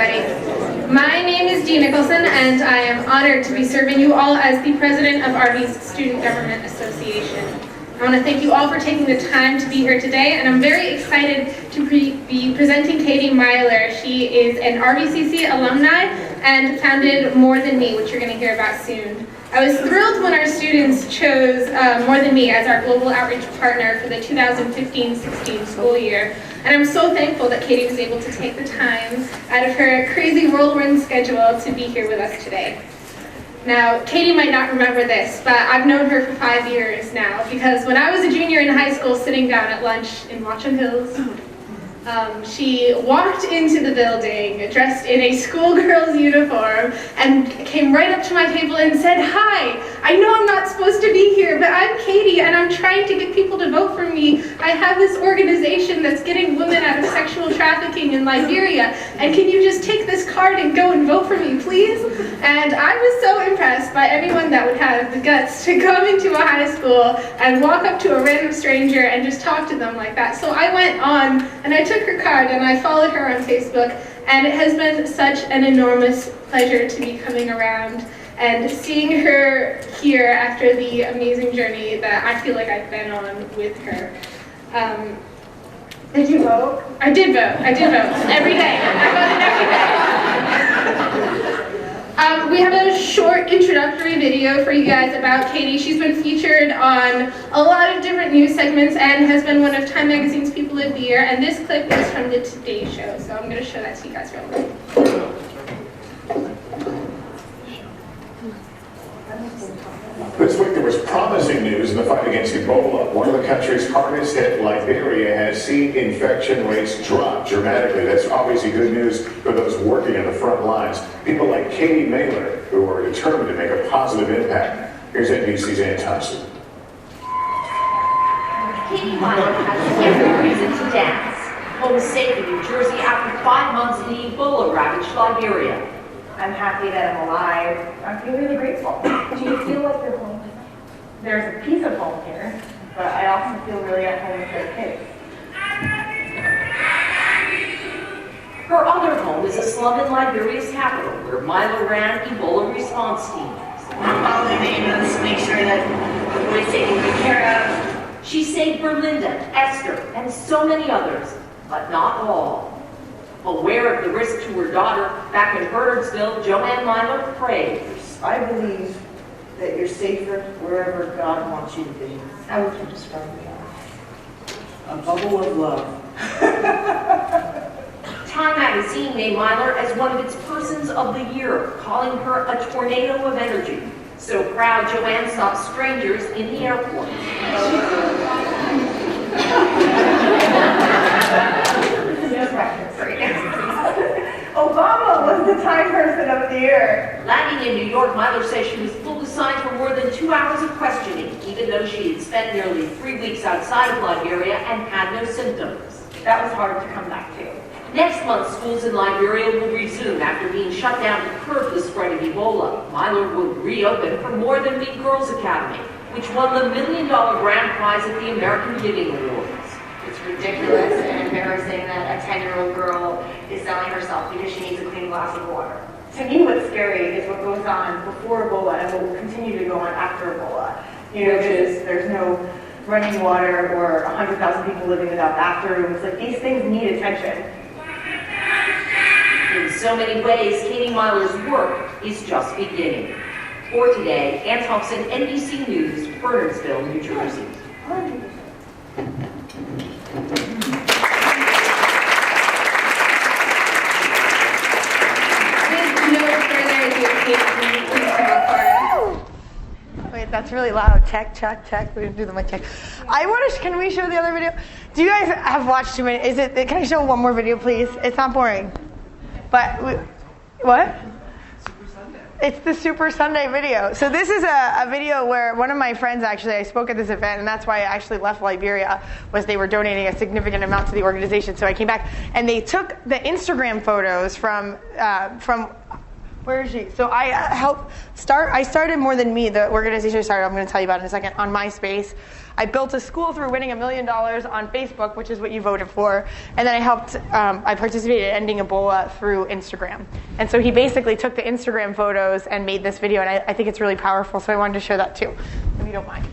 everybody. My name is Dee Nicholson, and I am honored to be serving you all as the president of RV's Student Government Association. I want to thank you all for taking the time to be here today, and I'm very excited to be presenting Katie Meyler. She is an RVCC alumni and founded More Than Me, which you're going to hear about soon. I was thrilled when our students chose More Than Me as our global outreach partner for the 2015-16 school year. And I'm so thankful that Katie was able to take the time out of her crazy whirlwind schedule to be here with us today. Now, Katie might not remember this, but I've known her for 5 years now, because when I was a junior in high school sitting down at lunch in Watchung Hills, she walked into the building dressed in a schoolgirl's uniform and came right up to my table and said, "Hi, I know I'm not supposed to be here, but I'm Katie and I'm trying to get people to vote for me. I have this organization that's getting women out of sexual trafficking in Liberia, and can you just take this card and go and vote for me, please?" And I was so impressed by anyone that would have the guts to come into a high school and walk up to a random stranger and just talk to them like that. So I went on and I took her card and I followed her on Facebook, and it has been such an enormous pleasure to be coming around and seeing her here after the amazing journey that I feel like I've been on with her. Did you vote? I did vote. Every day. I voted every day. We have a short introductory video for you guys about Katie. She's been featured on a lot of different news segments and has been one of Time Magazine's People of the Year. And this clip is from the Today Show, so I'm going to show that to you guys real quick. This week there was promising news in the fight against Ebola. One of the country's hardest hit, Liberia, has seen infection rates drop dramatically. That's obviously good news for those working on the front lines. People like Katie Meyler, who are determined to make a positive impact. Here's NBC's Ann Thompson. Katie Meyler has every reason to dance. Home safe in New Jersey after 5 months in the Ebola-ravaged Liberia. I'm happy that I'm alive. I feel really grateful. Do you feel like you're home? There's a piece of home here, but I also feel really at home with her kids. Her other home is a slum in Liberia's capital, where Meyler ran Ebola response teams. I'm calling the neighbors, make sure that the boy's taken good care of. She saved Berlinda, Esther, and so many others, but not all. Aware of the risk to her daughter, back in Bernardsville, Joanne Meyler prayed. I believe that you're safer wherever God wants you to be. How would you describe God? A bubble of love. Time Magazine named Meyler as one of its Persons of the Year, calling her a tornado of energy. So proud, Joanne stopped strangers in the airport. Obama was the Time Person of the Year. Landing in New York, Meyler says she was pulled aside for more than 2 hours of questioning, even though she had spent nearly 3 weeks outside of Liberia and had no symptoms. That was hard to come back to. Next month, schools in Liberia will resume after being shut down to curb the spread of Ebola. Meyler would reopen for More Than Me Girls Academy, which won the $1 million grand prize at the American Giving Awards. It's ridiculous and embarrassing that a 10-year-old girl is selling herself because she needs a clean glass of water. To me, what's scary is what goes on before Ebola and what will continue to go on after Ebola. You know, there's no running water or 100,000 people living without bathrooms. Like, these things need attention. In so many ways, Katie Meyler's work is just beginning. For today, Ann Thompson, NBC News, Bernardsville, New Jersey. Wait, that's really loud. Check. We didn't do the mic check. Can we show the other video? Do you guys have watched too many? Can I show one more video, please? It's not boring. But, what? It's the Super Sunday video. So this is a video where one of my friends, actually, I spoke at this event, and that's why I actually left Liberia, was they were donating a significant amount to the organization. So I came back, and they took the Instagram photos from Where is she? So I started More Than Me, the organization I started, I'm going to tell you about in a second, on MySpace. I built a school through winning $1 million on Facebook, which is what you voted for. And then I participated in ending Ebola through Instagram. And so he basically took the Instagram photos and made this video, and I think it's really powerful, so I wanted to share that too, if you don't mind.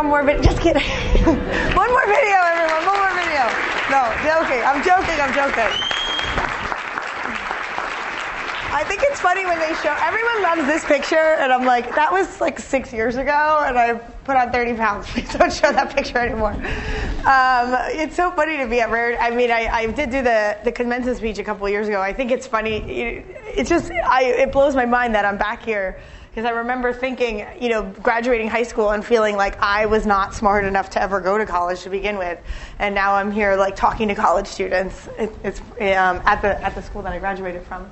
one more video. Just kidding. One more video, everyone. One more video. No, joking. I'm joking. I think it's funny when they show, everyone loves this picture, and I'm like, that was like 6 years ago, and I put on 30 pounds. Please don't show that picture anymore. It's so funny to be at Rare. I mean, I did do the commencement speech a couple of years ago. I think it's funny. It blows my mind that I'm back here, because I remember thinking, graduating high school and feeling like I was not smart enough to ever go to college to begin with, and now I'm here like talking to college students. It's at the school that I graduated from.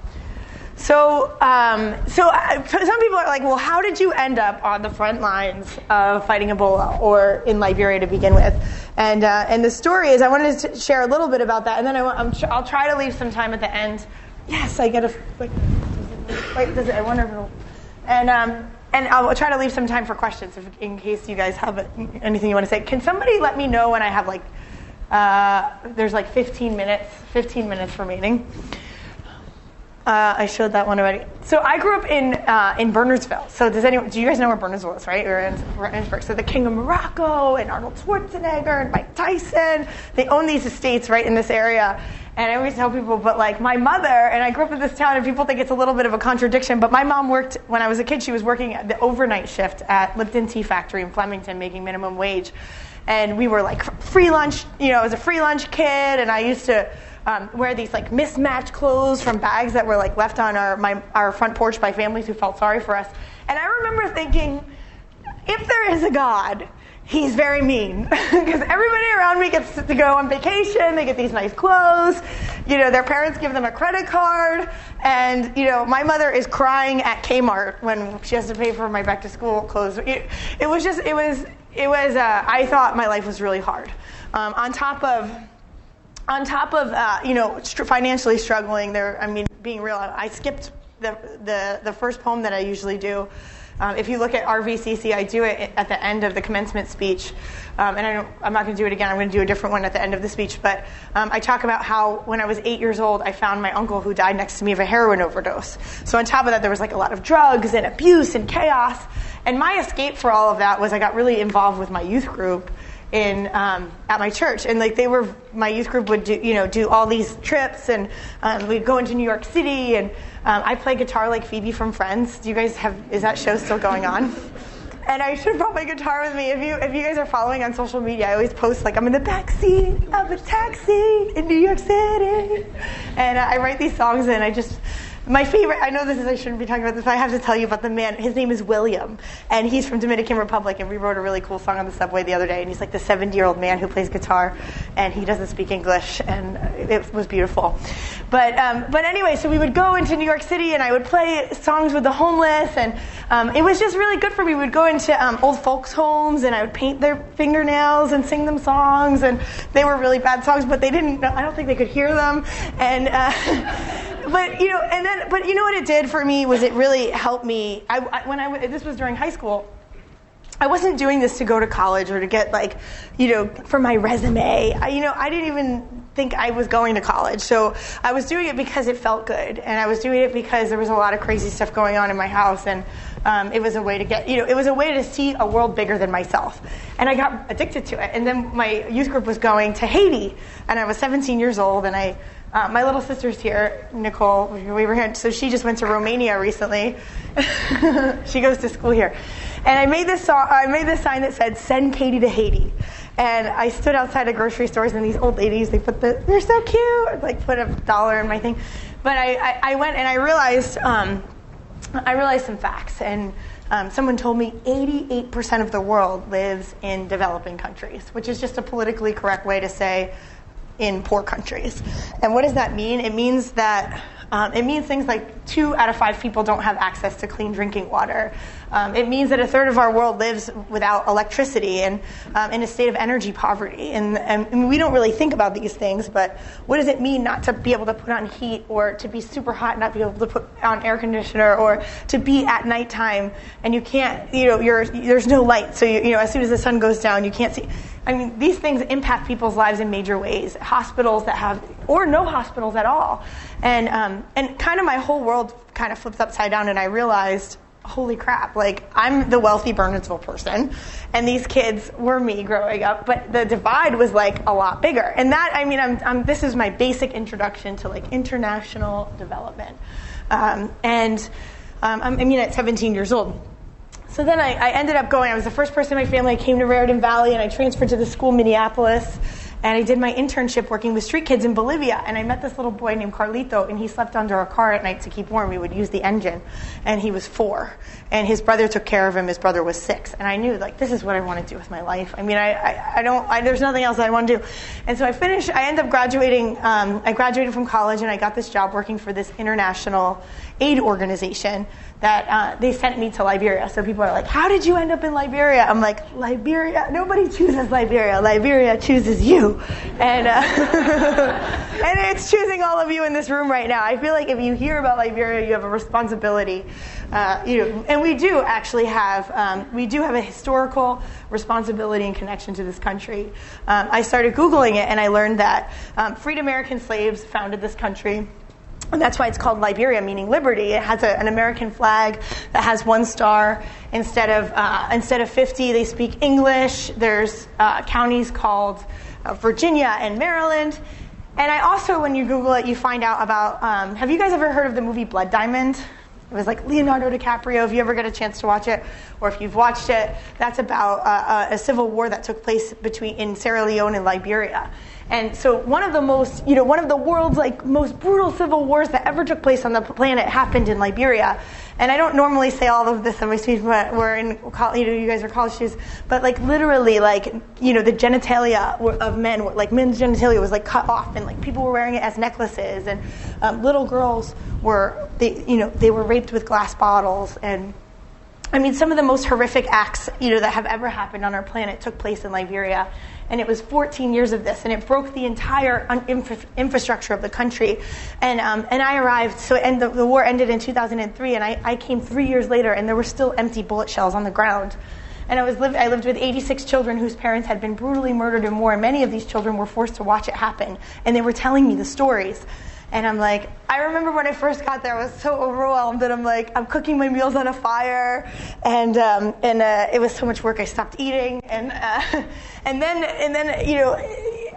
So some people are like, well, how did you end up on the front lines of fighting Ebola or in Liberia to begin with? And the story is, I wanted to share a little bit about that, and then I'll try to leave some time at the end. Yes, I get a wait. Does it? I wonder if it'll. And I'll try to leave some time for questions in case you guys have anything you want to say. Can somebody let me know when I have like There's like 15 minutes remaining. I showed that one already. So I grew up in Bernardsville. So do you guys know where Bernardsville is, right? We're in Innsbruck. So the King of Morocco and Arnold Schwarzenegger and Mike Tyson, they own these estates right in this area. And I always tell people, but like my mother, and I grew up in this town, and people think it's a little bit of a contradiction, but my mom worked, when I was a kid, she was working at the overnight shift at Lipton Tea Factory in Flemington, making minimum wage. And we were like free lunch, I was a free lunch kid, and I used to wear these like mismatched clothes from bags that were like left on our front porch by families who felt sorry for us. And I remember thinking, if there is a God, he's very mean, because everybody around me gets to go on vacation, they get these nice clothes, their parents give them a credit card, and my mother is crying at Kmart when she has to pay for my back to school clothes. I thought my life was really hard. On top of financially struggling, being real, I skipped the first poem that I usually do. If you look at RVCC, I do it at the end of the commencement speech, and I'm not going to do it again. I'm going to do a different one at the end of the speech. But I talk about how when I was 8 years old, I found my uncle who died next to me of a heroin overdose. So on top of that, there was like a lot of drugs and abuse and chaos. And my escape for all of that was I got really involved with my youth group at my church, and like my youth group would do all these trips, and we'd go into New York City, and I play guitar like Phoebe from Friends. Is that show still going on? And I should have brought my guitar with me. If you guys are following on social media, I always post like I'm in the backseat of a taxi in New York City, and I write these songs, and my favorite, I know I shouldn't be talking about this, but I have to tell you about the man. His name is William, and he's from Dominican Republic, and we wrote a really cool song on the subway the other day, and he's like the 70-year-old man who plays guitar, and he doesn't speak English, and it was beautiful. But anyway, so we would go into New York City, and I would play songs with the homeless, and it was just really good for me. We would go into old folks' homes, and I would paint their fingernails and sing them songs, and they were really bad songs, but I don't think they could hear them, and but you know what it did for me was it really helped me. This was during high school. I wasn't doing this to go to college or to get for my resume. I didn't even think I was going to college. So I was doing it because it felt good, and I was doing it because there was a lot of crazy stuff going on in my house, and it was a way to it was a way to see a world bigger than myself. And I got addicted to it. And then my youth group was going to Haiti, and I was 17 years old, and my little sister's here, Nicole. We were here, so she just went to Romania recently. She goes to school here, and I made this sign that said "Send Katie to Haiti." And I stood outside of grocery stores, and these old ladies, they're so cute, like put $1 in my thing. But I went and I realized some facts, and someone told me 88% of the world lives in developing countries, which is just a politically correct way to say in poor countries. And what does that mean? It means that it means things like 2 out of 5 people don't have access to clean drinking water. It means that 1/3 of our world lives without electricity and in a state of energy poverty. And we don't really think about these things, but what does it mean not to be able to put on heat, or to be super hot and not be able to put on air conditioner, or to be at nighttime and you can't, there's no light. So as soon as the sun goes down, you can't see. I mean, these things impact people's lives in major ways. Hospitals that have, or no hospitals at all. And kind of my whole world kind of flipped upside down, and I realized, holy crap, I'm the wealthy Bernardsville person, and these kids were me growing up, but the divide was a lot bigger. And that, this is my basic introduction to international development. At 17 years old. So then I ended up going, I was the first person in my family, I came to Raritan Valley, and I transferred to the school in Minneapolis, and I did my internship working with street kids in Bolivia, and I met this little boy named Carlito, and he slept under a car at night to keep warm. We would use the engine, and he was 4, and his brother took care of him. His brother was 6, and I knew, this is what I want to do with my life. There's nothing else I want to do. And so I ended up graduating. I graduated from college, and I got this job working for this international aid organization that they sent me to Liberia. So people are like, how did you end up in Liberia? I'm like, Liberia? Nobody chooses Liberia. Liberia chooses you. you. And and it's choosing all of you in this room right now. I feel like if you hear about Liberia, you have a responsibility. And we do actually have a historical responsibility and connection to this country. I started Googling it, and I learned that freed American slaves founded this country. And that's why it's called Liberia, meaning liberty. It has an American flag that has 1 star. Instead of 50, they speak English. There's counties called Virginia and Maryland. And I also, when you Google it, you find out about, have you guys ever heard of the movie Blood Diamond? It was like Leonardo DiCaprio, if you ever get a chance to watch it, or if you've watched it, that's about a civil war that took place in Sierra Leone and Liberia. And so one of the world's like most brutal civil wars that ever took place on the planet happened in Liberia. And I don't normally say all of this in my speech, but we're in, you guys are college students, but like literally like, the genitalia of men, like men's genitalia was like cut off, and like people were wearing it as necklaces, and little girls they were raped with glass bottles. And I mean, some of the most horrific acts, that have ever happened on our planet took place in Liberia. And it was 14 years of this, and it broke the entire infrastructure of the country. And I arrived, the war ended in 2003, and I came 3 years later, and there were still empty bullet shells on the ground. And I lived with 86 children whose parents had been brutally murdered in war, and many of these children were forced to watch it happen. And they were telling me the stories. And I'm like, I remember when I first got there, I was so overwhelmed that I'm cooking my meals on a fire, and it was so much work I stopped eating, and then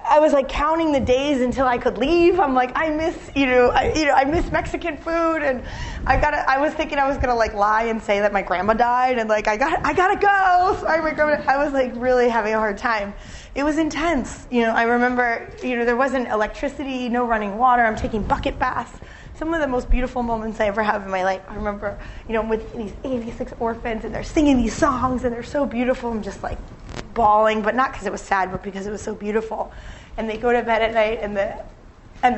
I was like counting the days until I could leave. I'm like, I miss Mexican food, and I was thinking I was gonna like lie and say that my grandma died, and like I gotta go. Sorry, my grandma. I was like really having a hard time. It was intense. I remember, there wasn't electricity, no running water. I'm taking bucket baths. Some of the most beautiful moments I ever have in my life. I remember, with these 86 orphans, and they're singing these songs, and they're so beautiful. I'm just like bawling, but not because it was sad, but because it was so beautiful. And they go to bed at night, and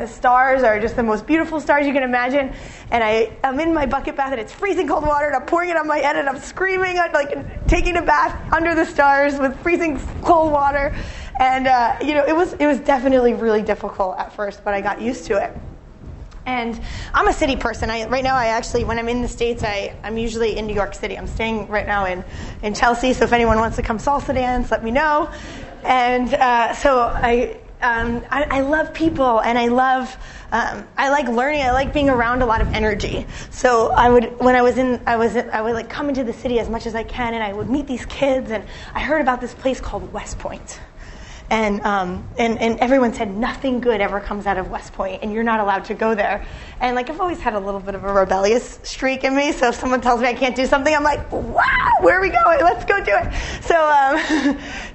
the stars are just the most beautiful stars you can imagine. And I'm in my bucket bath, and it's freezing cold water, and I'm pouring it on my head, and I'm screaming, like taking a bath under the stars with freezing cold water. And it was definitely really difficult at first, but I got used to it. And I'm a city person. Right now, when I'm in the States, I'm usually in New York City. I'm staying right now in Chelsea, so if anyone wants to come salsa dance, let me know. And so I love people, and I like learning. I like being around a lot of energy. So I would like come into the city as much as I can, and I would meet these kids. And I heard about this place called West Point. And everyone said nothing good ever comes out of West Point, and you're not allowed to go there. And like I've always had a little bit of a rebellious streak in me, so if someone tells me I can't do something, I'm like, wow, where are we going? Let's go do it.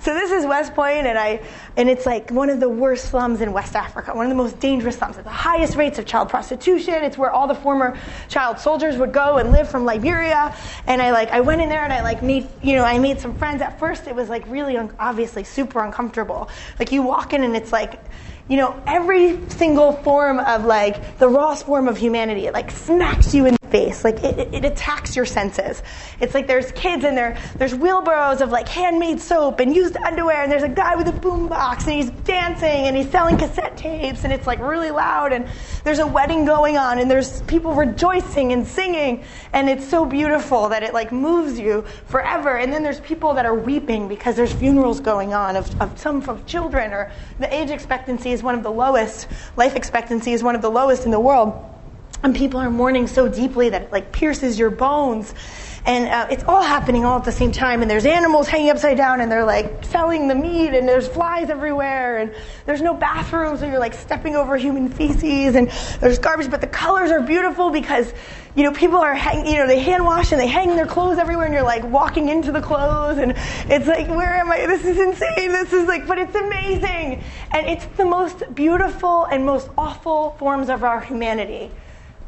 So this is West Point, and it's like one of the worst slums in West Africa, one of the most dangerous slums. It's the highest rates of child prostitution. It's where all the former child soldiers would go and live from Liberia. And I went in there, and I made some friends. At first, it was like really obviously super uncomfortable. Like you walk in, and it's like, every single form of like the rawest form of humanity, it like smacks you in the face. Like it attacks your senses. It's like there's kids, and there's wheelbarrows of like handmade soap and used underwear, and there's a guy with a boombox, and he's dancing, and he's selling cassette tapes, and it's like really loud, and there's a wedding going on, and there's people rejoicing and singing, and it's so beautiful that it like moves you forever. And then there's people that are weeping because there's funerals going on of some children, or the age expectancy is one of the lowest, life expectancy is one of the lowest in the world. And people are mourning so deeply that it like pierces your bones. And it's all happening all at the same time. And there's animals hanging upside down, and they're like selling the meat, and there's flies everywhere, and there's no bathrooms, so you're like stepping over human feces, and there's garbage. But the colors are beautiful because, people are they hand wash, and they hang their clothes everywhere, and you're like walking into the clothes, and it's like, where am I? This is insane. This is like, but it's amazing. And it's the most beautiful and most awful forms of our humanity.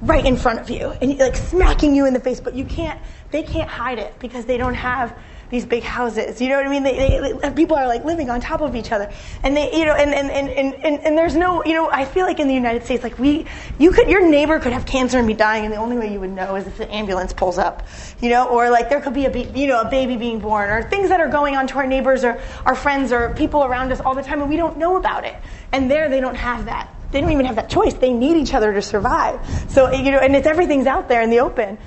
right in front of you and like smacking you in the face, but they can't hide it because they don't have these big houses. You know what I mean? They people are like living on top of each other, and they, you know, and there's no, you know, I feel like in the United States, like your neighbor could have cancer and be dying, and the only way you would know is if the ambulance pulls up, you know, or like there could be a baby being born, or things that are going on to our neighbors or our friends or people around us all the time, and we don't know about it. And there, they don't have that. They don't even have that choice. They need each other to survive. So, you know, and everything's out there in the open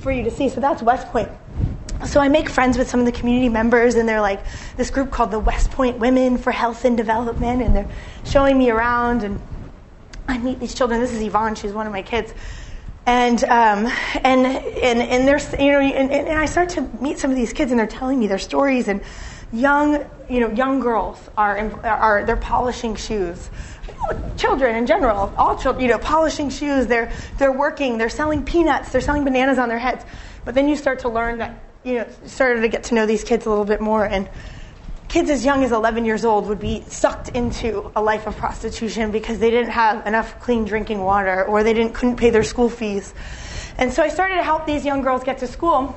for you to see. So that's West Point. So I make friends with some of the community members, and they're like this group called the West Point Women for Health and Development, and they're showing me around, and I meet these children. This is Yvonne; she's one of my kids, and there's, you know, and I start to meet some of these kids, and they're telling me their stories, and young girls they're polishing shoes. Children in general, all children, you know, polishing shoes. They're working. They're selling peanuts. They're selling bananas on their heads. But then you start to learn that, you know, started to get to know these kids a little bit more, and kids as young as 11 years old would be sucked into a life of prostitution because they didn't have enough clean drinking water, or they couldn't pay their school fees. And so I started to help these young girls get to school,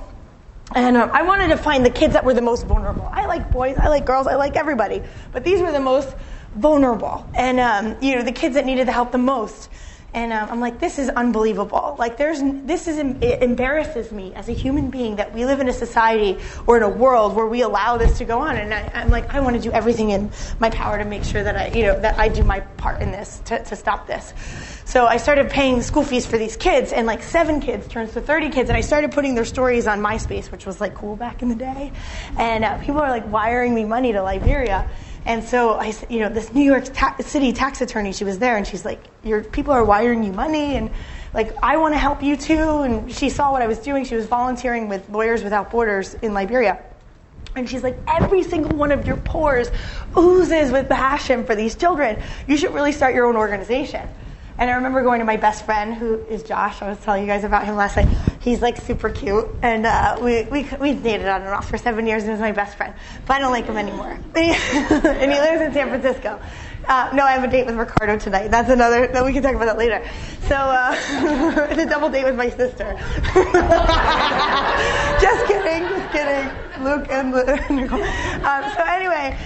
and I wanted to find the kids that were the most vulnerable. I like boys, I like girls, I like everybody, but these were the most vulnerable, and you know, the kids that needed the help the most. And I'm like, this is unbelievable. Like, it embarrasses me as a human being that we live in a society or in a world where we allow this to go on. And I'm like, I want to do everything in my power to make sure that I do my part in this to stop this. So I started paying school fees for these kids, and like 7 kids turns to 30 kids, and I started putting their stories on MySpace, which was like cool back in the day. And people are like wiring me money to Liberia. And so this New York City tax attorney, she was there, and she's like, "Your people are wiring you money, and like I want to help you too." And she saw what I was doing. She was volunteering with Lawyers Without Borders in Liberia, and she's like, "Every single one of your pores oozes with passion for these children. You should really start your own organization." And I remember going to my best friend, who is Josh. I was telling you guys about him last night. He's like super cute, and we dated on and off for 7 years, and he's my best friend. But I don't like him anymore. And he lives in San Francisco. No, I have a date with Ricardo tonight. That's another. We can talk about that later. So it's a double date with my sister. Just kidding. Luke and Nicole. So anyway.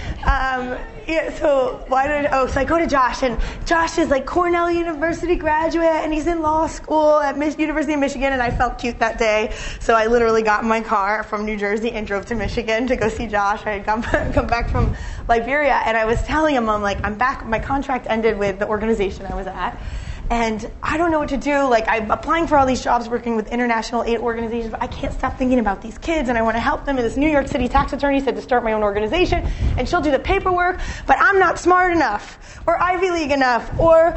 So I go to Josh, and Josh is like Cornell University graduate, and he's in law school at University of Michigan, and I felt cute that day, so I literally got in my car from New Jersey and drove to Michigan to go see Josh. I had come back from Liberia, and I was telling him, I'm like, I'm back, my contract ended with the organization I was at, and I don't know what to do. Like, I'm applying for all these jobs working with international aid organizations, but I can't stop thinking about these kids, and I want to help them. And this New York City tax attorney said to start my own organization, and she'll do the paperwork, but I'm not smart enough, or Ivy League enough, or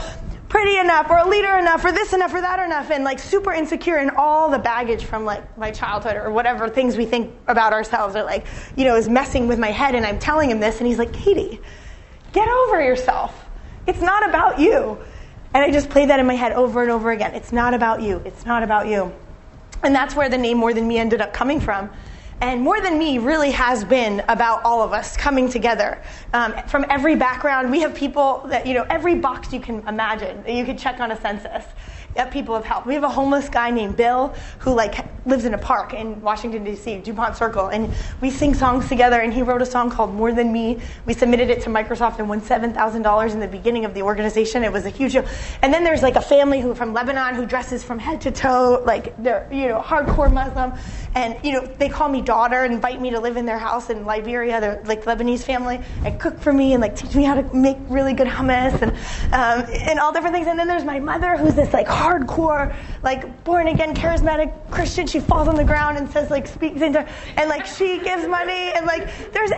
pretty enough, or a leader enough, or this enough, or that enough, and like super insecure, and all the baggage from like my childhood or whatever things we think about ourselves are like, is messing with my head. And I'm telling him this, and he's like, "Katie, get over yourself. It's not about you." And I just played that in my head over and over again. It's not about you. It's not about you. And that's where the name More Than Me ended up coming from. And More Than Me really has been about all of us coming together. From every background, we have people that, every box you can imagine that you could check on a census, that people have helped. We have a homeless guy named Bill who lives in a park in Washington, D.C., DuPont Circle, and we sing songs together, and he wrote a song called More Than Me. We submitted it to Microsoft and won $7,000 in the beginning of the organization. It was a huge deal. And then there's like a family from Lebanon who dresses from head to toe, like they're, hardcore Muslim, and, they call me daughter and invite me to live in their house in Liberia. They're like Lebanese family, and cook for me and like teach me how to make really good hummus and all different things. And then there's my mother, who's this like hardcore, like born again charismatic Christian. She falls on the ground and says speaks into, and she gives money, and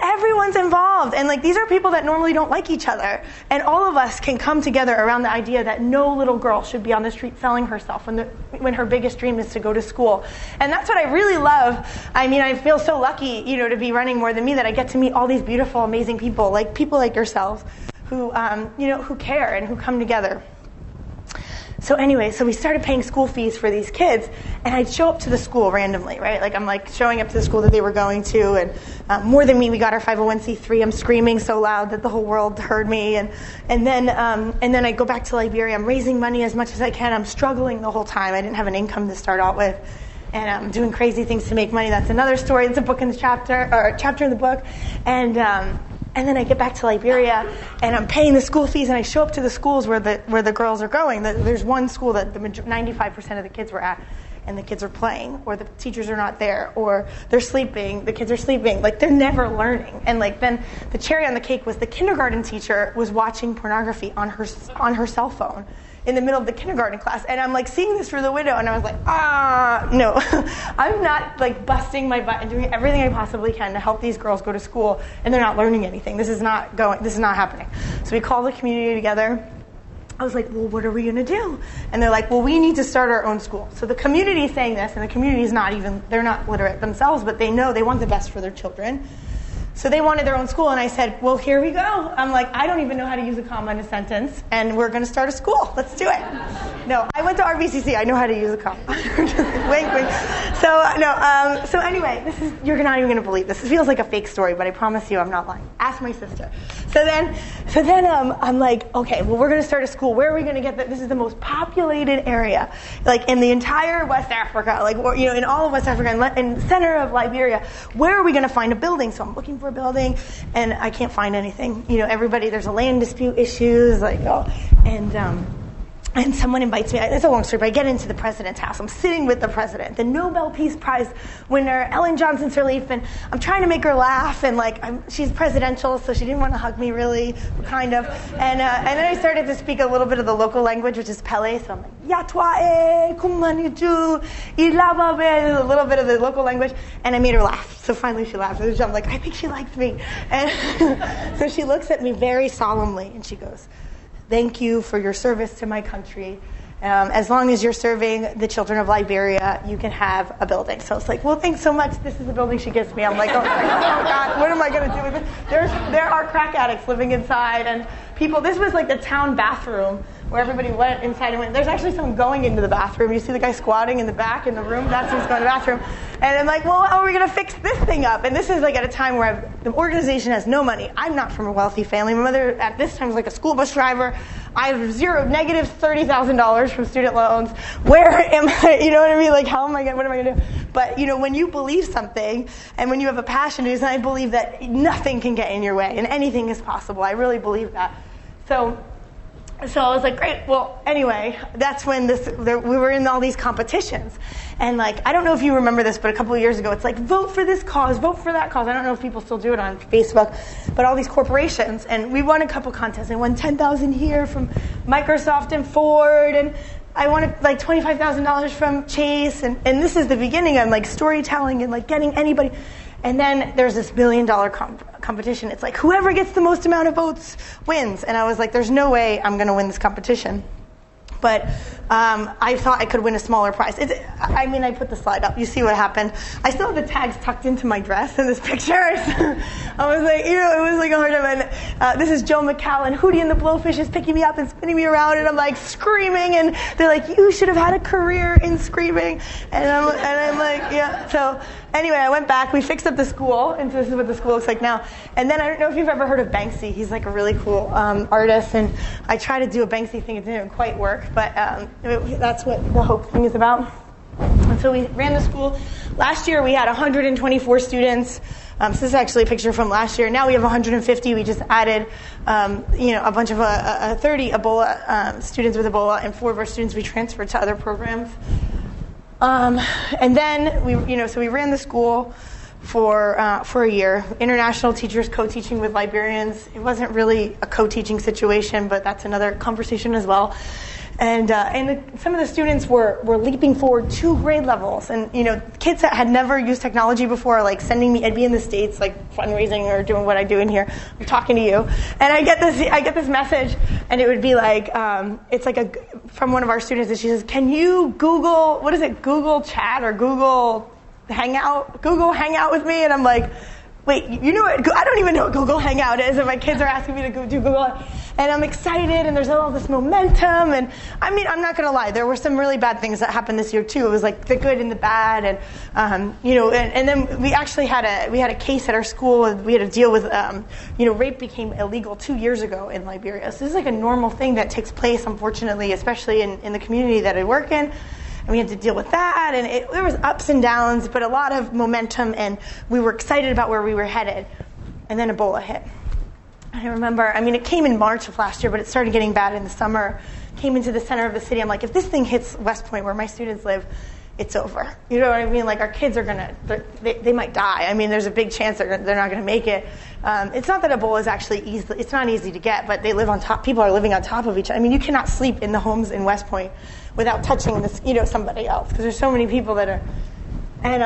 everyone's involved, and these are people that normally don't like each other, and all of us can come together around the idea that no little girl should be on the street selling herself when her biggest dream is to go to school. And that's what I really love. I mean, I feel so lucky, to be running More Than Me, that I get to meet all these beautiful, amazing people like yourselves who, who care and who come together. So anyway, so we started paying school fees for these kids, and I'd show up to the school randomly, right? Like I'm like showing up to the school that they were going to, and more than me, we got our 501c3. I'm screaming so loud that the whole world heard me, and then I go back to Liberia. I'm raising money as much as I can. I'm struggling the whole time. I didn't have an income to start out with, and I'm doing crazy things to make money. That's another story. It's a book in the chapter, or a chapter in the book, and then I get back to Liberia, and I'm paying the school fees, and I show up to the schools where the girls are going. There's one school that 95% of the kids were at, and the kids are playing, or the teachers are not there, or they're sleeping. The kids are sleeping. Like, they're never learning. And like then the cherry on the cake was the kindergarten teacher was watching pornography on her cell phone in the middle of the kindergarten class, and I'm like seeing this through the window, and I was like, no, I'm not like busting my butt and doing everything I possibly can to help these girls go to school, and they're not learning anything. This is not happening. So we called the community together. I was like, well, what are we going to do? And they're like, well, we need to start our own school. So the community is saying this, and the community is they're not literate themselves, but they know they want the best for their children. So they wanted their own school, and I said, well, here we go. I'm like, I don't even know how to use a comma in a sentence, and we're going to start a school. Let's do it. No, I went to RVCC. I know how to use a comma. Wink, wink. So anyway, you're not even going to believe this. It feels like a fake story, but I promise you I'm not lying. Ask my sister. So then I'm like, okay, well, we're going to start a school. Where are we going to get that? This is the most populated area, like in the entire West Africa, like, in all of West Africa, in the center of Liberia. Where are we going to find a building? So I'm looking for a building, and I can't find anything. Everybody, there's a land dispute issues, and someone invites me. It's a long story, but I get into the president's house. I'm sitting with the president, the Nobel Peace Prize winner, Ellen Johnson Sirleaf, and I'm trying to make her laugh, and she's presidential, so she didn't want to hug me really, kind of. And then I started to speak a little bit of the local language, which is Pele, so I'm like, Yatwae, Kumanichu, Ilababe, a little bit of the local language, and I made her laugh. So finally she laughed. I'm like, I think she likes me. And so she looks at me very solemnly, and she goes, thank you for your service to my country. As long as you're serving the children of Liberia, you can have a building. So it's like, well, thanks so much. This is the building she gives me. I'm like, oh God, what am I going to do with this? There are crack addicts living inside, and people. This was like the town bathroom where everybody went inside and went. There's actually someone going into the bathroom. You see the guy squatting in the back in the room. That's who's going to the bathroom. And I'm like, well, how are we going to fix this thing up? And this is like at a time where the organization has no money. I'm not from a wealthy family. My mother at this time was like a school bus driver. I have negative $30,000 from student loans. Where am I? You know what I mean? Like, what am I going to do? But, when you believe something and when you have a passion, and I believe that nothing can get in your way and anything is possible. I really believe that. So I was like, great. Well, anyway, that's when we were in all these competitions. And I don't know if you remember this, but a couple of years ago, it's like, vote for this cause, vote for that cause. I don't know if people still do it on Facebook, but all these corporations. And we won a couple contests. I won $10,000 here from Microsoft and Ford, and I wanted $25,000 from Chase. And this is the beginning of storytelling and getting anybody. And then there's this $1 million competition. It's like, whoever gets the most amount of votes wins. And I was like, there's no way I'm going to win this competition. But I thought I could win a smaller prize. I put the slide up. You see what happened. I still have the tags tucked into my dress in this picture. I was like, it was like a hard time. And this is Joe McCallan. Hootie and the Blowfish is picking me up and spinning me around, and I'm screaming. And they're like, you should have had a career in screaming. And I'm like, yeah. So anyway, I went back. We fixed up the school, and this is what the school looks like now. And then I don't know if you've ever heard of Banksy. He's a really cool artist, and I tried to do a Banksy thing. It didn't quite work, but that's what the Hope thing is about. And so we ran the school. Last year we had 124 students. This is actually a picture from last year. Now we have 150. We just added, a bunch of 30 Ebola students with Ebola, and 4 of our students we transferred to other programs. And then we ran the school for a year. International teachers co-teaching with Liberians. It wasn't really a co-teaching situation, but that's another conversation as well. And some of the students were leaping forward 2 grade levels, and kids that had never used technology before, sending me. I'd be in the States, fundraising or doing what I do in here. I'm talking to you, and I get this message, and it would be it's from one of our students, and she says, "Can you Google Google Chat or Google Hangout with me?" And I'm like, wait, you know what? I don't even know what Google Hangout is, and my kids are asking me to go do Google. And I'm excited, and there's all this momentum. And I mean, I'm not going to lie, there were some really bad things that happened this year too. It was like the good and the bad, and and then we actually had a case at our school, and we had to deal with rape became illegal 2 years ago in Liberia. So this is like a normal thing that takes place, unfortunately, especially in the community that I work in. And we had to deal with that, and there was ups and downs, but a lot of momentum, and we were excited about where we were headed. And then Ebola hit. I remember, it came in March of last year, but it started getting bad in the summer. Came into the center of the city. I'm like, if this thing hits West Point, where my students live, it's over. You know what I mean? Like, our kids are they might die. There's a big chance they're not going to make it. It's not that Ebola is actually easy. It's not easy to get, but they live on top. People are living on top of each other. You cannot sleep in the homes in West Point without touching this, somebody else, because there's so many people that are. And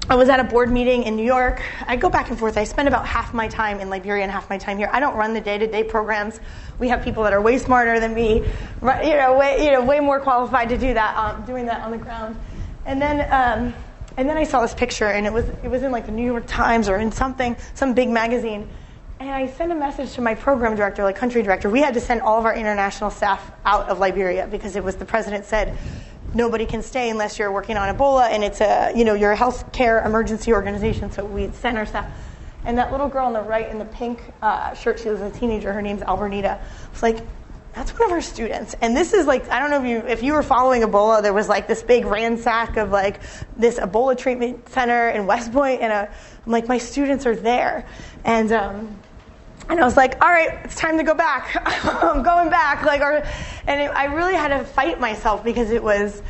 I was at a board meeting in New York. I go back and forth. I spend about half my time in Liberia and half my time here. I don't run the day-to-day programs. We have people that are way smarter than me, way more qualified to do that, doing that on the ground. And then I saw this picture, and it was in like the New York Times or in some big magazine. And I sent a message to my program director, like country director. We had to send all of our international staff out of Liberia because the president said, nobody can stay unless you're working on Ebola, and it's you're a healthcare emergency organization, so we send our staff. And that little girl on the right in the pink shirt, she was a teenager, her name's Albertita, was like, that's one of our students. And this is like, I don't know if you were following Ebola, there was like this big ransack of like this Ebola treatment center in West Point, and I'm like, my students are there. And I was like, all right, it's time to go back. I'm going back. I really had to fight myself because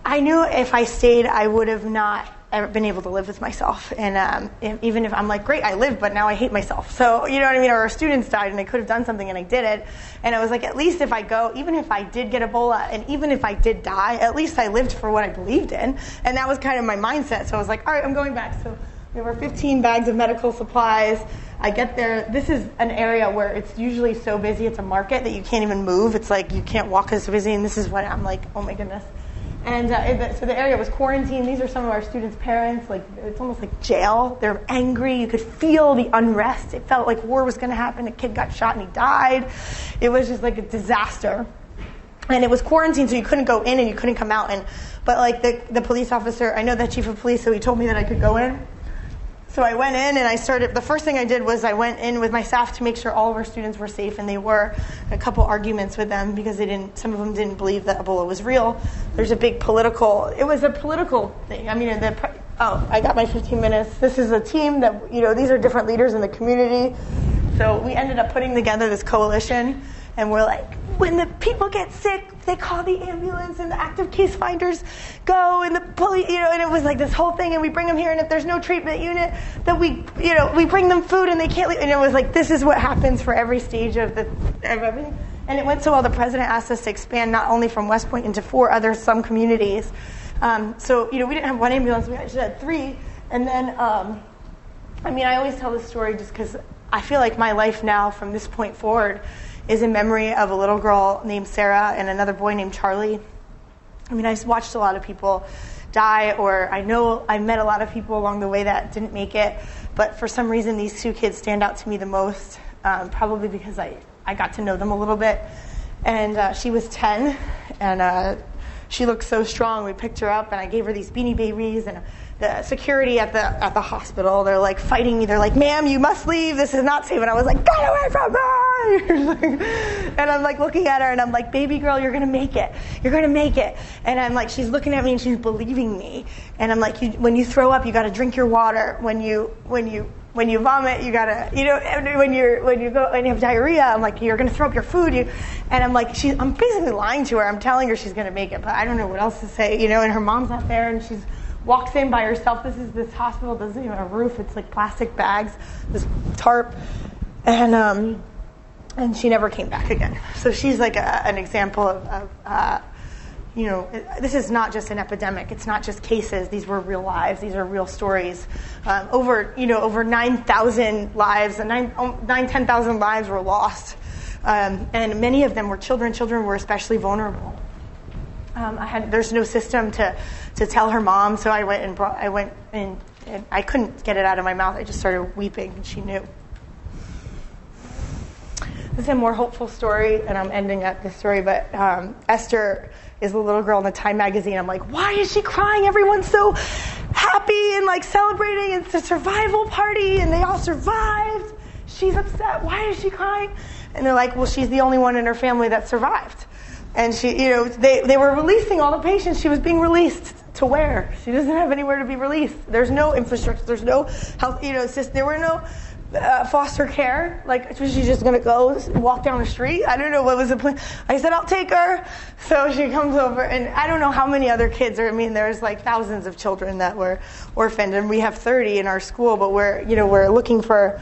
I knew if I stayed, I would have not ever been able to live with myself. And even if I'm like, great, I lived, but now I hate myself. So, you know what I mean? Or our students died and I could have done something and I didn't. And I was like, at least if I go, even if I did get Ebola and even if I did die, at least I lived for what I believed in. And that was kind of my mindset. So I was like, all right, I'm going back. So there were 15 bags of medical supplies. I get there. This is an area where it's usually so busy. It's a market that you can't even move. It's like you can't walk because it's busy. And this is what I'm like, oh my goodness. And so the area was quarantined. These are some of our students' parents. Like, it's almost like jail. They're angry. You could feel the unrest. It felt like war was going to happen. A kid got shot and he died. It was just like a disaster. And it was quarantined, so you couldn't go in and you couldn't come out. But like the police officer, I know the chief of police, so he told me that I could go in. So I went in and the first thing I did was I went in with my staff to make sure all of our students were safe, and they were. A couple arguments with them because some of them didn't believe that Ebola was real. There's a big it was a political thing. I got my 15 minutes. This is a team that, these are different leaders in the community. So we ended up putting together this coalition, and we're like, when the people get sick, they call the ambulance, and the active case finders go, and the police, and it was like this whole thing, and we bring them here, and if there's no treatment unit, then we bring them food, and they can't leave, and it was like, this is what happens for every stage of everything. And it went so well, the president asked us to expand not only from West Point into 4 other some communities. So, we didn't have 1 ambulance, we actually had 3, and then, I always tell this story just because I feel like my life now, from this point forward, is in memory of a little girl named Sarah and another boy named Charlie. I've watched a lot of people die, or I know I met a lot of people along the way that didn't make it, but for some reason these 2 kids stand out to me the most, probably because I got to know them a little bit. And she was 10, and she looked so strong. We picked her up, and I gave her these Beanie Babies, and the security at the hospital, they're like fighting me. They're like, ma'am, you must leave. This is not safe. And I was like, get away from me! And I'm like looking at her, and I'm like, baby girl, you're going to make it. You're going to make it. And I'm like, she's looking at me, and she's believing me. And I'm like, when you throw up, you got to drink your water. When you vomit, you gotta, when you have diarrhea, I'm like, you're gonna throw up your food. And I'm like, I'm basically lying to her. I'm telling her she's gonna make it, but I don't know what else to say, and her mom's not there, and she's walks in by herself. This hospital doesn't even have a roof. It's like plastic bags, this tarp, and she never came back again. So she's like an example of this is not just an epidemic. It's not just cases. These were real lives. These are real stories. Over 9,000 lives, 10,000 lives were lost. And many of them were children. Children were especially vulnerable. There's no system to tell her mom, so I went and And I couldn't get it out of my mouth. I just started weeping, and she knew. This is a more hopeful story, and I'm ending at this story, but Esther is a little girl in the Time magazine. I'm like, why is she crying? Everyone's so happy and like celebrating. It's a survival party, and they all survived. She's upset. Why is she crying? And they're like, well, she's the only one in her family that survived. And she, they were releasing all the patients. She was being released to where? She doesn't have anywhere to be released. There's no infrastructure. There's no health. It's just there were no foster care. Like, was she just going to go walk down the street? I don't know what was the plan. I said, I'll take her. So she comes over, and I don't know how many other kids are. I mean, there's like thousands of children that were orphaned, and we have 30 in our school, but we're looking for,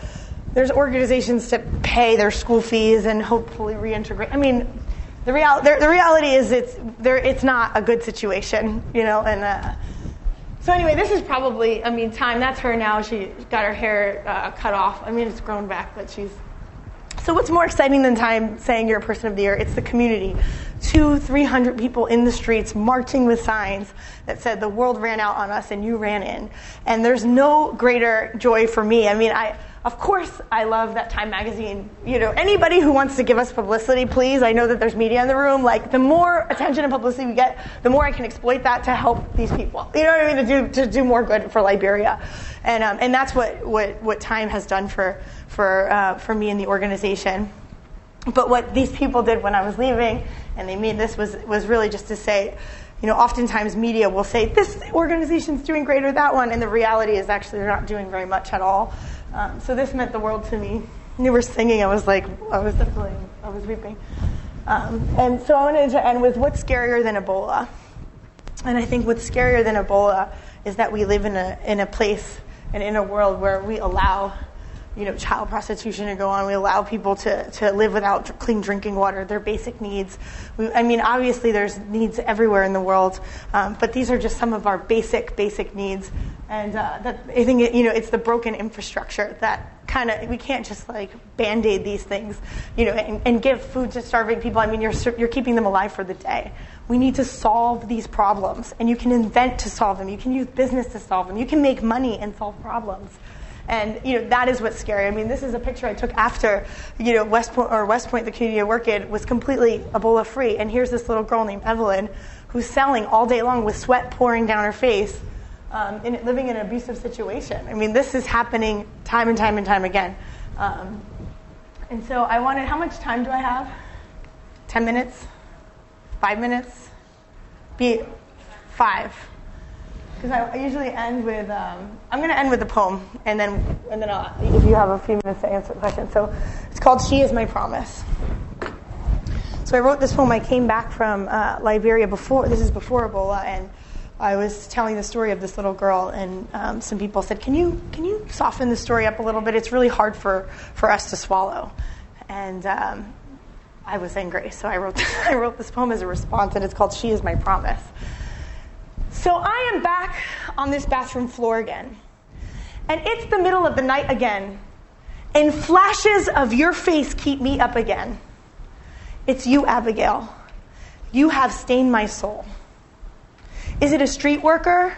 there's organizations to pay their school fees and hopefully reintegrate. I mean, the reality is it's not a good situation, and so anyway, this is probably, Time, that's her now. She got her hair cut off. It's grown back, but so what's more exciting than Time saying you're a person of the year? It's the community. 200-300 people in the streets marching with signs that said the world ran out on us and you ran in. And there's no greater joy for me. Of course, I love that Time magazine. Anybody who wants to give us publicity, please. I know that there's media in the room. Like, the more attention and publicity we get, the more I can exploit that to help these people. You know what I mean? To do more good for Liberia, and that's what Time has done for me and the organization. But what these people did when I was leaving, and they made this was really just to say, oftentimes media will say this organization's doing great or that one, and the reality is actually they're not doing very much at all. So this meant the world to me. When you were singing, I was weeping. And so I wanted to end with what's scarier than Ebola. And I think what's scarier than Ebola is that we live in a place and in a world where we allow, child prostitution to go on. We allow people to live without clean drinking water, their basic needs. Obviously there's needs everywhere in the world, but these are just some of our basic needs. And that I think it's the broken infrastructure that we can't just like Band-Aid these things, and give food to starving people. You're keeping them alive for the day. We need to solve these problems, and you can invent to solve them. You can use business to solve them. You can make money and solve problems. And that is what's scary. This is a picture I took after West Point, the community I work in, was completely Ebola free. And here's this little girl named Evelyn who's selling all day long with sweat pouring down her face, and living in an abusive situation. This is happening time and time and time again. And so I wanted, how much time do I have? 10 minutes? 5 minutes? Be 5. Because I usually end with, I'm going to end with a poem, and then I'll, if you have a few minutes to answer the question. So it's called She Is My Promise. So I wrote this poem. I came back from Liberia before Ebola, and I was telling the story of this little girl, and some people said, can you soften the story up a little bit? It's really hard for us to swallow. And I was angry, so I wrote this poem as a response, and it's called She Is My Promise. So I am back on this bathroom floor again, and it's the middle of the night again, and flashes of your face keep me up again. It's you, Abigail. You have stained my soul. Is it a street worker?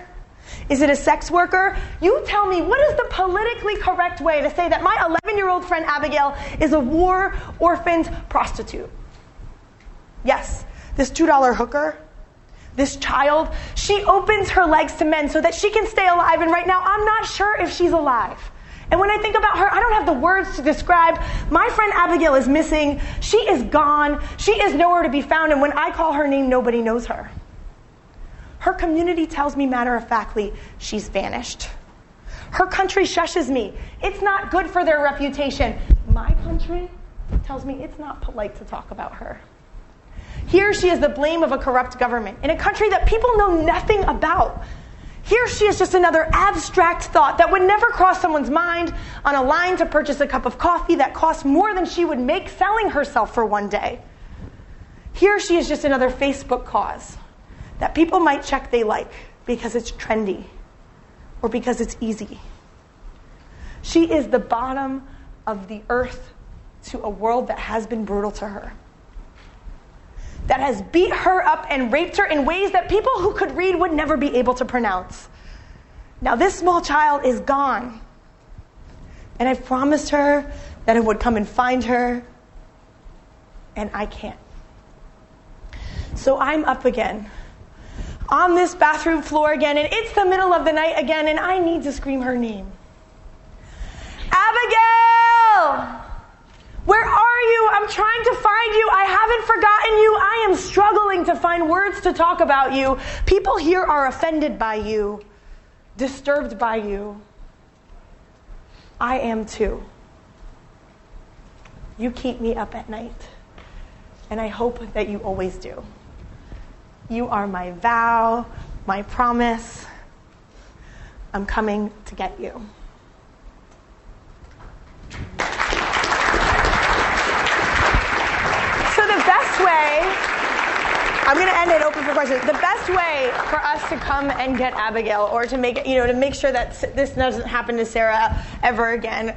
Is it a sex worker? You tell me, what is the politically correct way to say that my 11-year-old friend Abigail is a war-orphaned prostitute? Yes, this $2 hooker, this child, she opens her legs to men so that she can stay alive, and right now I'm not sure if she's alive. And when I think about her, I don't have the words to describe. My friend Abigail is missing. She is gone. She is nowhere to be found, and when I call her name, nobody knows her. Her community tells me matter-of-factly, she's vanished. Her country shushes me. It's not good for their reputation. My country tells me it's not polite to talk about her. Here she is the blame of a corrupt government in a country that people know nothing about. Here she is just another abstract thought that would never cross someone's mind on a line to purchase a cup of coffee that costs more than she would make selling herself for one day. Here she is just another Facebook cause that people might check they like because it's trendy or because it's easy. She is the bottom of the earth to a world that has been brutal to her, that has beat her up and raped her in ways that people who could read would never be able to pronounce. Now this small child is gone. And I've promised her that I would come and find her, and I can't. So I'm up again, on this bathroom floor again, and it's the middle of the night again, and I need to scream her name. Abigail! Where are you? I'm trying to find you. I haven't forgotten you. I am struggling to find words to talk about you. People here are offended by you, disturbed by you. I am too. You keep me up at night, and I hope that you always do. You are my vow, my promise. I'm coming to get you. So the best way, I'm going to end it open for questions. The best way for us to come and get Abigail, or to make it, to make sure that this doesn't happen to Sarah ever again,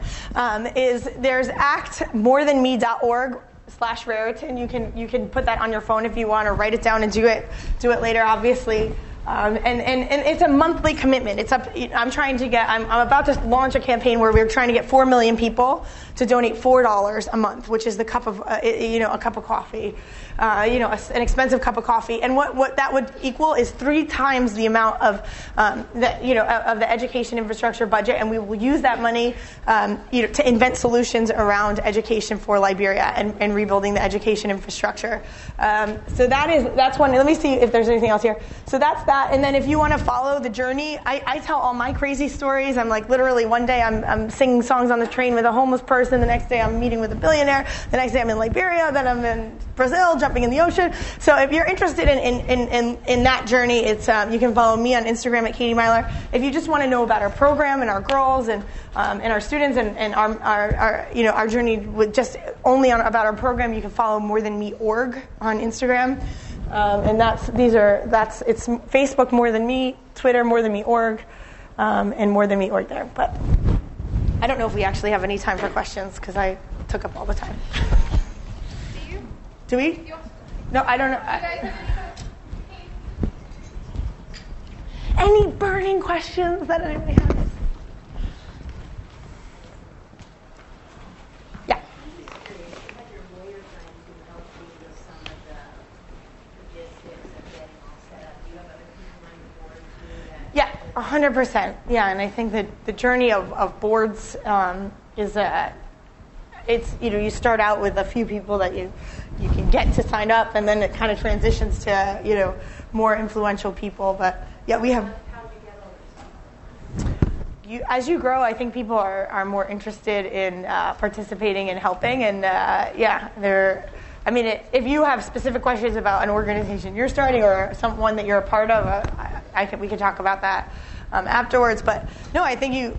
is there's actmorethanme.org/Raritan. You can put that on your phone if you want, or write it down and do it later, obviously. And it's a monthly commitment. I'm about to launch a campaign where we're trying to get 4 million people to donate $4 a month, which is the cup of a cup of coffee, an expensive cup of coffee. And what that would equal is 3 times the amount of of the education infrastructure budget, and we will use that money to invent solutions around education for Liberia and rebuilding the education infrastructure. So that's one. Let me see if there's anything else here. So that's that. And then if you want to follow the journey, I tell all my crazy stories. I'm like, literally, one day I'm singing songs on the train with a homeless person. The next day I'm meeting with a billionaire. The next day I'm in Liberia. Then I'm in Brazil, jumping in the ocean. So if you're interested in that journey, it's you can follow me on Instagram at Katie Meyler. If you just want to know about our program and our girls and our students and our journey with just only about our program, you can follow morethanme.org on Instagram. And it's Facebook More Than Me, Twitter More Than Me.org, and More Than Me.org there. But I don't know if we actually have any time for questions because I took up all the time. Do we? No, I don't know. Any burning questions that anybody has? Yeah. Yeah, 100%. Yeah, and I think that the journey of boards is you start out with a few people that you can get to sign up, and then it kind of transitions to more influential people. But yeah, we have. As you grow, I think people are more interested in participating and helping, and if you have specific questions about an organization you're starting or someone that you're a part of, we could talk about that afterwards. But no, I think you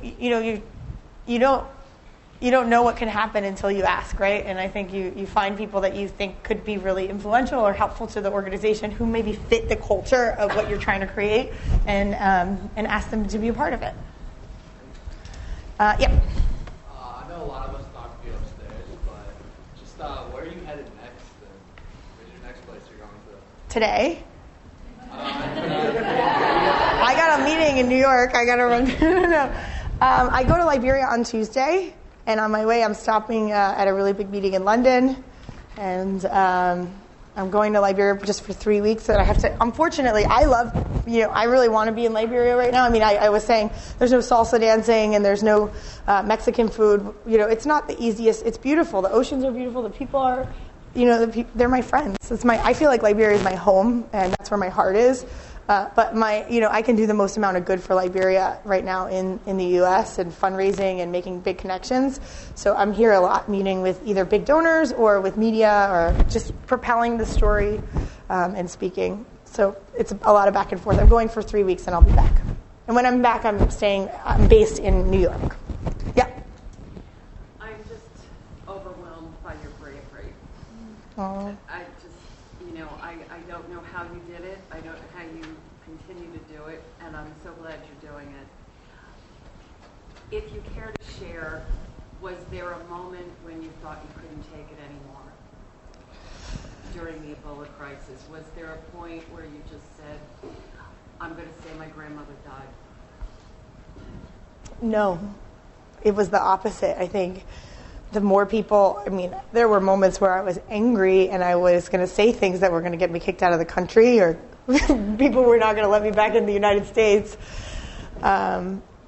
don't know what can happen until you ask, right? And I think you find people that you think could be really influential or helpful to the organization who maybe fit the culture of what you're trying to create, and ask them to be a part of it. I know a lot of us talked to you upstairs, but just where are you headed next? And where's your next place you're going to? Today. I got a meeting in New York. I got to run. No. I go to Liberia on Tuesday, and on my way I'm stopping at a really big meeting in London, and I'm going to Liberia just for 3 weeks. And I have to, unfortunately, I really want to be in Liberia right now. I mean, I was saying there's no salsa dancing and there's no Mexican food. It's not the easiest. It's beautiful. The oceans are beautiful. The people are, they're my friends. I feel like Liberia is my home, and that's where my heart is. But I can do the most amount of good for Liberia right now in the U.S. and fundraising and making big connections. So I'm here a lot, meeting with either big donors or with media or just propelling the story and speaking. So it's a lot of back and forth. I'm going for 3 weeks and I'll be back. And when I'm back, I'm based in New York. Yeah. I'm just overwhelmed by your bravery. Aww. I don't know how you did it. I don't know how you continue to do it, and I'm so glad you're doing it. If you care to share, was there a moment when you thought you couldn't take it anymore during the Ebola crisis? Was there a point where you just said, I'm going to say my grandmother died? No, it was the opposite. I think the more people, I mean, there were moments where I was angry and I was going to say things that were going to get me kicked out of the country, or people were not going to let me back in the United States.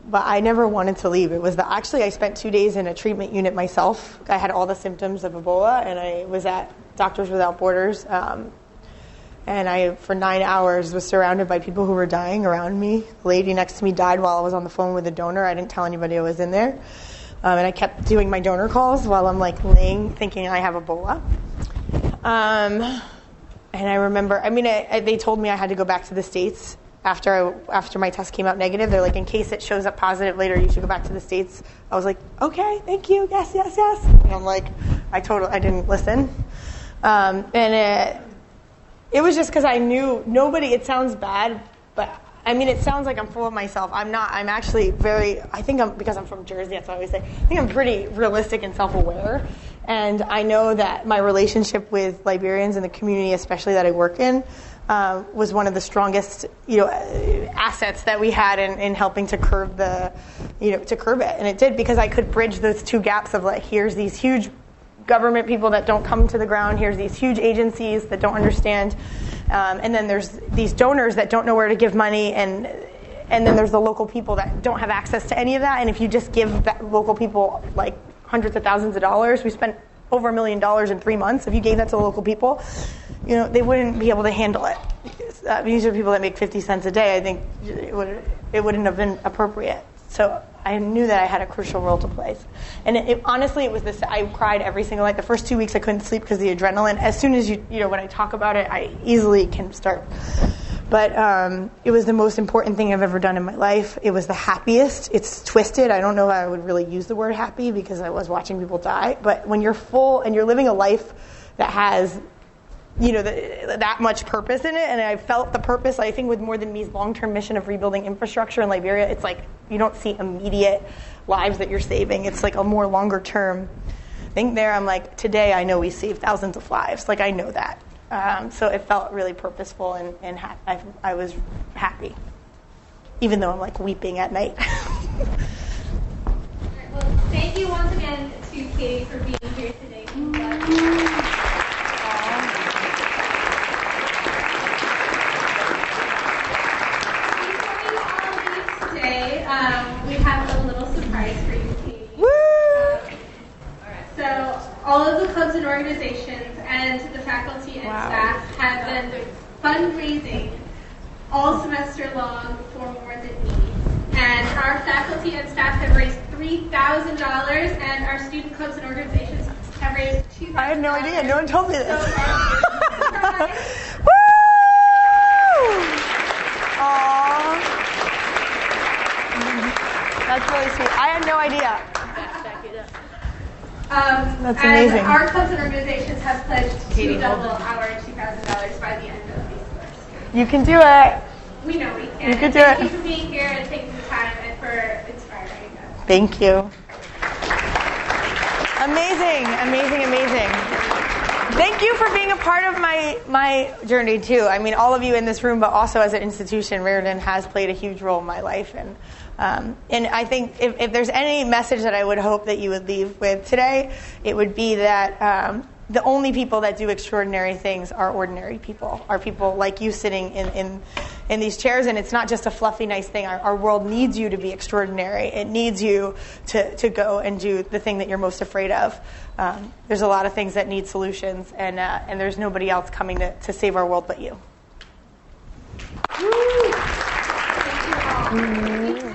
But I never wanted to leave. It was actually, I spent 2 days in a treatment unit myself. I had all the symptoms of Ebola, and I was at Doctors Without Borders. And I, for 9 hours, was surrounded by people who were dying around me. The lady next to me died while I was on the phone with a donor. I didn't tell anybody I was in there. And I kept doing my donor calls while I'm like laying, thinking I have Ebola. And I remember, they told me I had to go back to the States after my test came out negative. They're like, in case it shows up positive later, you should go back to the States. I was like, okay, thank you, yes. And I'm like, I didn't listen. It was just because I knew nobody, it sounds bad, but it sounds like I'm full of myself. I'm not. I'm actually because I'm from Jersey, that's what I always say. I think I'm pretty realistic and self-aware. And I know that my relationship with Liberians in the community, especially that I work in, was one of the strongest, assets that we had in helping to curb it. And it did, because I could bridge those two gaps of like, here's these huge government people that don't come to the ground. Here's these huge agencies that don't understand. And then there's these donors that don't know where to give money. And then there's the local people that don't have access to any of that. And if you just give that local people like hundreds of thousands of dollars, we spent over $1 million in 3 months. If you gave that to the local people, they wouldn't be able to handle it. These are people that make 50 cents a day. I think it wouldn't have been appropriate. So I knew that I had a crucial role to play. And honestly, it was this, I cried every single night. The first 2 weeks I couldn't sleep because of the adrenaline. As soon as when I talk about it, I easily can start. But it was the most important thing I've ever done in my life. It was the happiest. It's twisted. I don't know if I would really use the word happy because I was watching people die. But when you're full and you're living a life that has that much purpose in it, and I felt the purpose, I think, with More Than Me's long-term mission of rebuilding infrastructure in Liberia. It's like you don't see immediate lives that you're saving. It's like a more longer-term thing there. I'm like, today I know we saved thousands of lives. Like, I know that. So it felt really purposeful, and I was happy, even though I'm like weeping at night. Well, thank you once again to Katie for being here today. We have a little surprise for you, Katie. Woo! So all of the clubs and organizations and the faculty and staff have been fundraising all semester long for More Than Me. And our faculty and staff have raised $3,000, and our student clubs and organizations have raised $2,000. I had no idea. No one told me this. Woo! Aww. That's really sweet. I had no idea. That's amazing. And our clubs and organizations have pledged to double our $2,000 by the end of these courses. You can do it. We know we can. You can do Thank it. you for being here and taking the time and for inspiring us. Thank you. Amazing. Thank you for being a part of my journey too. All of you in this room, but also as an institution, Reardon has played a huge role in my life. And I think if there's any message that I would hope that you would leave with today, it would be that the only people that do extraordinary things are ordinary people, are people like you sitting in these chairs. And it's not just a fluffy, nice thing. Our world needs you to be extraordinary. It needs you to go and do the thing that you're most afraid of. There's a lot of things that need solutions, and there's nobody else coming to save our world but you. Thank you all.